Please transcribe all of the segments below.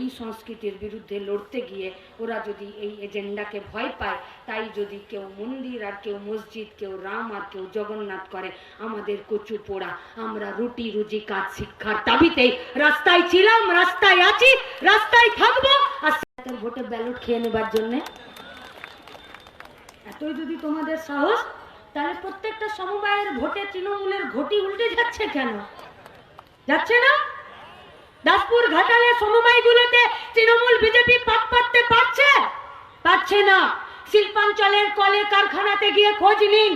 এই সংস্কৃতির বিরুদ্ধে লড়তে গিয়ে ওরা যদি এই এজেন্ডাকে ভয় পায়, তাই যদি কেউ মন্দির আর কেউ মসজিদ, কেউ রাম আর কেউ জগন্নাথ করে, আমাদের কচু পোড়া, আমরা রুটি রুজি কাজ শিক্ষার দাবিতেই রাস্তায় ছিলাম, রাস্তায় আছি, রাস্তায় থাকবো। আর ভোটে ব্যালট খেয়ে নেবার জন্যে এতই যদি তোমাদের সাহস, তাহলে প্রত্যেকটা সমবায়ের ভোটে তৃণমূলের ঘটি উল্টে যাচ্ছে কেন? যাচ্ছে না? দাসপুর ঘাটালে সমবায়গুলোতে তৃণমূল বিজেপি পাক পাততে পারছে না। শিল্পাঞ্চলের কলে কারখানাতে গিয়ে খোঁজ নিন,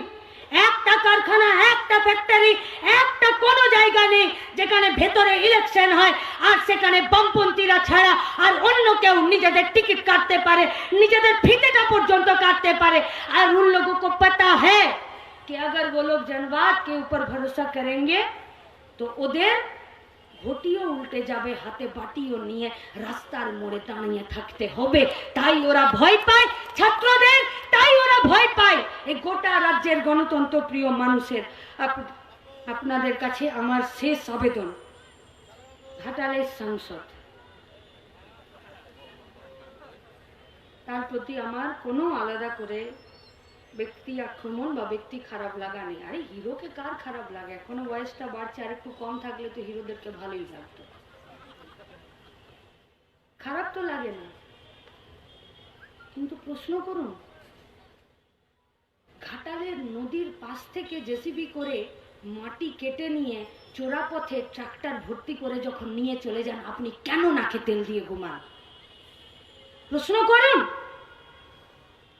একটা কারখানা, একটা ফ্যাক্টরি, একটা কোনো জায়গা নেই যেখানে ভেতরে ইলেকশন হয় আর সেখানে বামপন্থীরা ছাড়া আর অন্য কেউ নিজেদের টিকিট কাটতে পারে, নিজেদের ফিতেটা পর্যন্ত কাটতে পারে। আর उन लोगों को पता है कि अगर वो लोग जनवाद के ऊपर भरोसा करेंगे तो ওদের ঘটিও উল্টে যাবে, হাতে বাটিও নিয়ে রাস্তার মোড়ে দাঁড়িয়ে থাকতে হবে। তাই ওরা ভয় পায় ছাত্রদের, তাই ওরা ভয় পায় এই গোটা রাজ্যের গণতন্ত্র প্রিয় মানুষের। আপনাদের কাছে আমার শেষ আবেদন, ঘাটালের সাংসদ, তার প্রতি আমার কোনো আলাদা করে ব্যক্তি আক্রমণ বা ব্যক্তি খারাপ লাগা নেই। আরে হিরোকে কার খারাপ লাগে? এখনো বয়সটা বাড়ছে, আর একটু কম থাকলে তো হিরোদেরকে ভালোই লাগতো, খারাপ তো লাগে না। কিন্তু প্রশ্ন করুন, ঘাটালের নদীর পাশ থেকে জেসিবি করে মাটি কেটে নিয়ে চোরাপথে ট্রাক্টর ভর্তি করে যখন নিয়ে চলে যান, আপনি কেন নাকে তেল দিয়ে ঘুমান? প্রশ্ন করুন।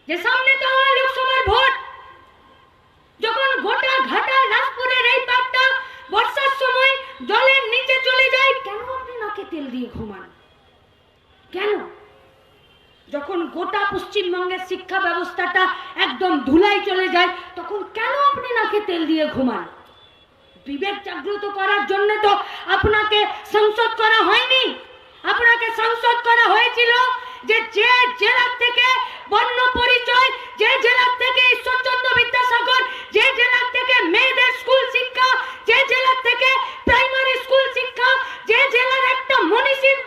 যে সামনে তো আমার লোকসভার ভোট, যখন গোটা ঘাটাল দাসপুরের এই পাটটা বর্ষার সময় জলের নিচে চলে যায়, কেন আপনি নাকে তেল দিয়ে ঘুমান? কেন? যখন গোটা পশ্চিমবঙ্গের শিক্ষা ব্যবস্থাটা একদম ধুলায় চলে যায়, তখন কেন আপনি নাকে তেল দিয়ে ঘুমান? বিবেক জাগ্রত করার জন্য তো আপনাকে সংসদ করা হয়নি। আপনাকে সংসদ করা হয়েছিল যে যে জেলা থেকে বর্ণ পরিচয়, যে জেলা থেকে ঈশ্বরচন্দ্র বিদ্যাসাগর, যে জেলা থেকে মেয়েদের স্কুল শিক্ষা, যে জেলা থেকে প্রাইমারি স্কুল শিক্ষা, যে জেলার একটা মনীষীর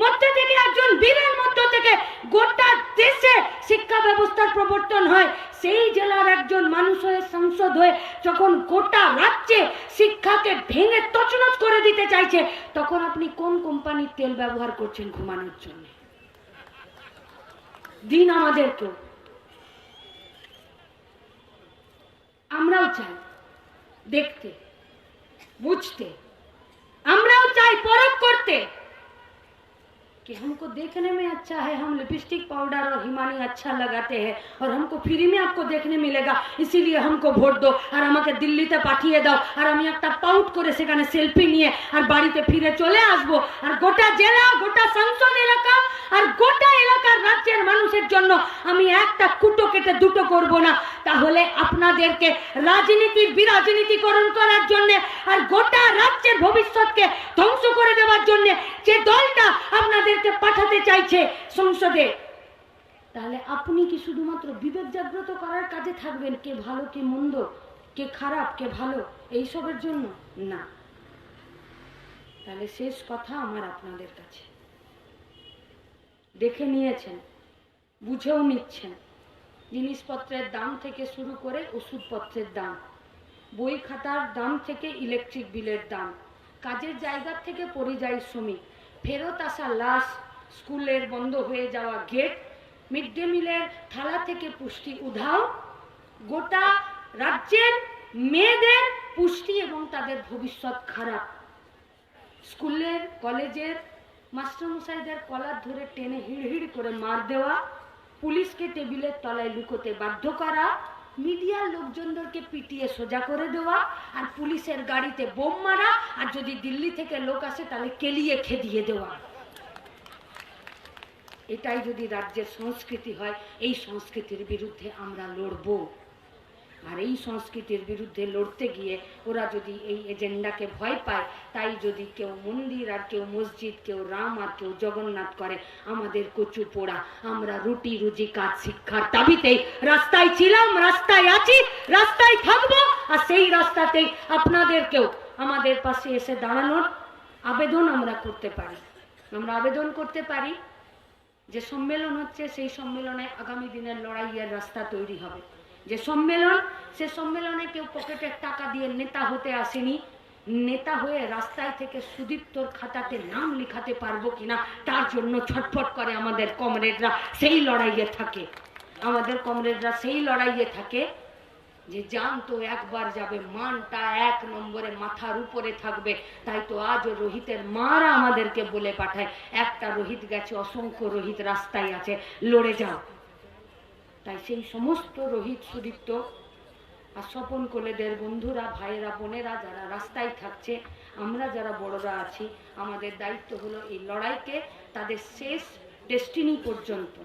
মধ্যে থেকে একজন বীরের মধ্য থেকে গোটা দেশে শিক্ষা ব্যবস্থার প্রবর্তন হয়, সেই জেলার একজন মানুষ হয়ে সংসদ হয়ে যখন গোটা রাজ্যে শিক্ষাকে ভেঙে তছনছ করে দিতে চাইছে, তখন আপনি কোন কোম্পানির তেল ব্যবহার করছেন ঘুমানোর জন্য? দিন আমাদেরকেও। আমরাও চাই দেখতে, বুঝতে, আমরাও চাই পরখ করতে कि हमको देखने में अच्छा है, हम लिपस्टिक पाउडर और हिमानी अच्छा लगाते हैं और हमको फ्री में आपको देखने मिलेगा, इसीलिए हमको ভোট দাও আর আমাকে দিল্লিতে পাঠিয়ে দাও আর আমি একটা পাউট করে সেখানে সেলফি নিয়ে আর বাড়িতে ফিরে চলে আসব। আর গোটা জেলা, গোটা সংসদ এলাকা আর গোটা এলাকার রাজ্যের মানুষের জন্য আমি একটা কুটো কেটে দুটো করব না। তাহলে আপনাদেরকে রাজনীতির বিরাজনীতিকরণ করার জন্য আর গোটা রাজ্যের ভবিষ্যৎকে ধ্বংস করে দেওয়ার জন্য যে দলটা আপনাদের পাঠাতে চাইছে সংসদে, তাহলে আপনি কি শুধুমাত্র বিবেক জাগ্রত করার কাজে থাকবেন? কে ভালো কে মন্দ, কে খারাপ কে ভালো, এইসবের জন্য না। তাহলে শেষ কথা আমার আপনাদের কাছে, দেখে নিয়েছেন, বুঝেও নিচ্ছেন, জিনিসপত্রের দাম থেকে শুরু করে ওষুধপত্রের দাম, বই খাতার দাম থেকে ইলেকট্রিক বিলের দাম, কাজের জায়গা থেকে পরিযায়ী শ্রমিক, ফেরত আসা লাশ, স্কুলের বন্ধ হয়ে যাওয়া গেট, মিড ডে মিলের থালা থেকে পুষ্টি উধাও, গোটা রাজ্যের মেয়েদের পুষ্টি এবং তাদের ভবিষ্যৎ খারাপ, স্কুলের কলেজের মাস্টারমশাইদের কলার ধরে টেনে হিড়হিড় করে মার দেওয়া, পুলিশকে টেবিলের তলায় লুকোতে বাধ্য করা, মিডিয়ার লোকজনদেরকে পিটিয়ে সোজা করে দেওয়া, আর পুলিশের গাড়িতে বোম মারা, আর যদি দিল্লি থেকে লোক আসে তাহলে কেলিয়ে খেদিয়ে দেওয়া। এটাই যদি রাজ্যের সংস্কৃতি হয়, এই সংস্কৃতির বিরুদ্ধে আমরা লড়বো। আর এই সংস্কৃতির বিরুদ্ধে লড়তে গিয়ে ওরা যদি এই এজেন্ডাকে ভয় পায়, তাই যদি কেউ মন্দির আর কেউ মসজিদ, কেউ রাম আর কেউ জগন্নাথ করে, আমাদের কচু পোড়া, আমরা রুটি রুজি কাজ শিক্ষার দাবিতেই রাস্তায় ছিলাম, রাস্তায় আছি, রাস্তায় থাকবো। আর সেই রাস্তাতেই আপনাদেরকেও আমাদের পাশে এসে দাঁড়ানোর আবেদন আমরা করতে পারি। আমরা আবেদন করতে পারি যে সম্মেলন হচ্ছে, সেই সম্মেলনে আগামী দিনের লড়াইয়ের রাস্তা তৈরি হবে। যে সম্মেলন, সে সম্মেলনে কেউ পকেটের টাকা দিয়ে নেতা হতে আসেনি। নেতা হয়ে রাস্তায় থেকে সুদীপ্তর খাতাতে নাম লিখাতে পারবো কিনা তার জন্য ছটফট করে আমাদের কমরেডরা, সেই লড়াইয়ে থাকে। আমাদের কমরেডরা সেই লড়াইয়ে থাকে যে জান তো একবার যাবে, মানটা 1 নম্বরে মাথার উপরে থাকবে। তাই তো আজও রোহিতের মারা আমাদেরকে বলে পাঠায়, একটা রোহিত গেছে, অসংখ্য রোহিত রাস্তায় আছে, লড়ে যাও। তাই সেই সমস্ত রোহিত, সুদীপ্ত আর স্বপন কোলেদের বন্ধুরা, ভাইয়েরা, বোনেরা যারা রাস্তায় থাকছে, আমরা যারা বড়রা আছি, আমাদের দায়িত্ব হলো এই লড়াইকে তাদের শেষ ডেস্টিনি পর্যন্ত,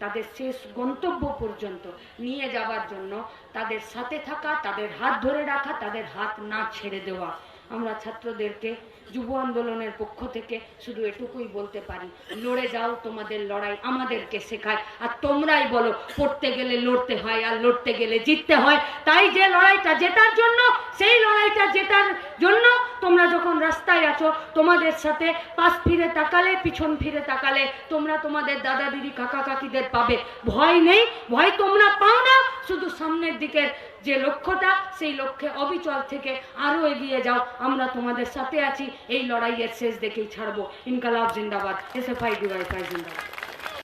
তাদের শেষ গন্তব্য পর্যন্ত নিয়ে যাওয়ার জন্য তাদের সাথে থাকা, তাদের হাত ধরে রাখা, তাদের হাত না ছেড়ে দেওয়া। আমরা ছাত্রদেরকে যুব আন্দোলনের পক্ষ থেকে শুধু এটুকুই বলতে পারি, লড়ে যাও, তোমাদের লড়াই আমাদেরকে শেখায়। আর তোমরাই বলো, পড়তে গেলে লড়তে হয়, আর লড়তে গেলে জিততে হয়। তাই যে লড়াইটা জেতার জন্য, সেই লড়াইটা জেতার জন্য তোমরা যখন রাস্তায় আছো, তোমাদের সাথে পাশ ফিরে তাকালে, পিছন ফিরে তাকালে তোমরা তোমাদের দাদা দিদি, কাকা কাকিদের পাবে। ভয় নেই, ভয় তোমরা পাও না। শুধু সামনের দিকের যে লক্ষ্যটা, সেই লক্ষ্যে অবিচল থেকে আরো এগিয়ে যাও। আমরা তোমাদের সাথে আছি। এই লড়াইয়ের শেষ দেখেই ছাড়বো। ইনকালাব জিন্দাবাদ, এসএফআই ডিওয়াইফআই জিন্দাবাদ।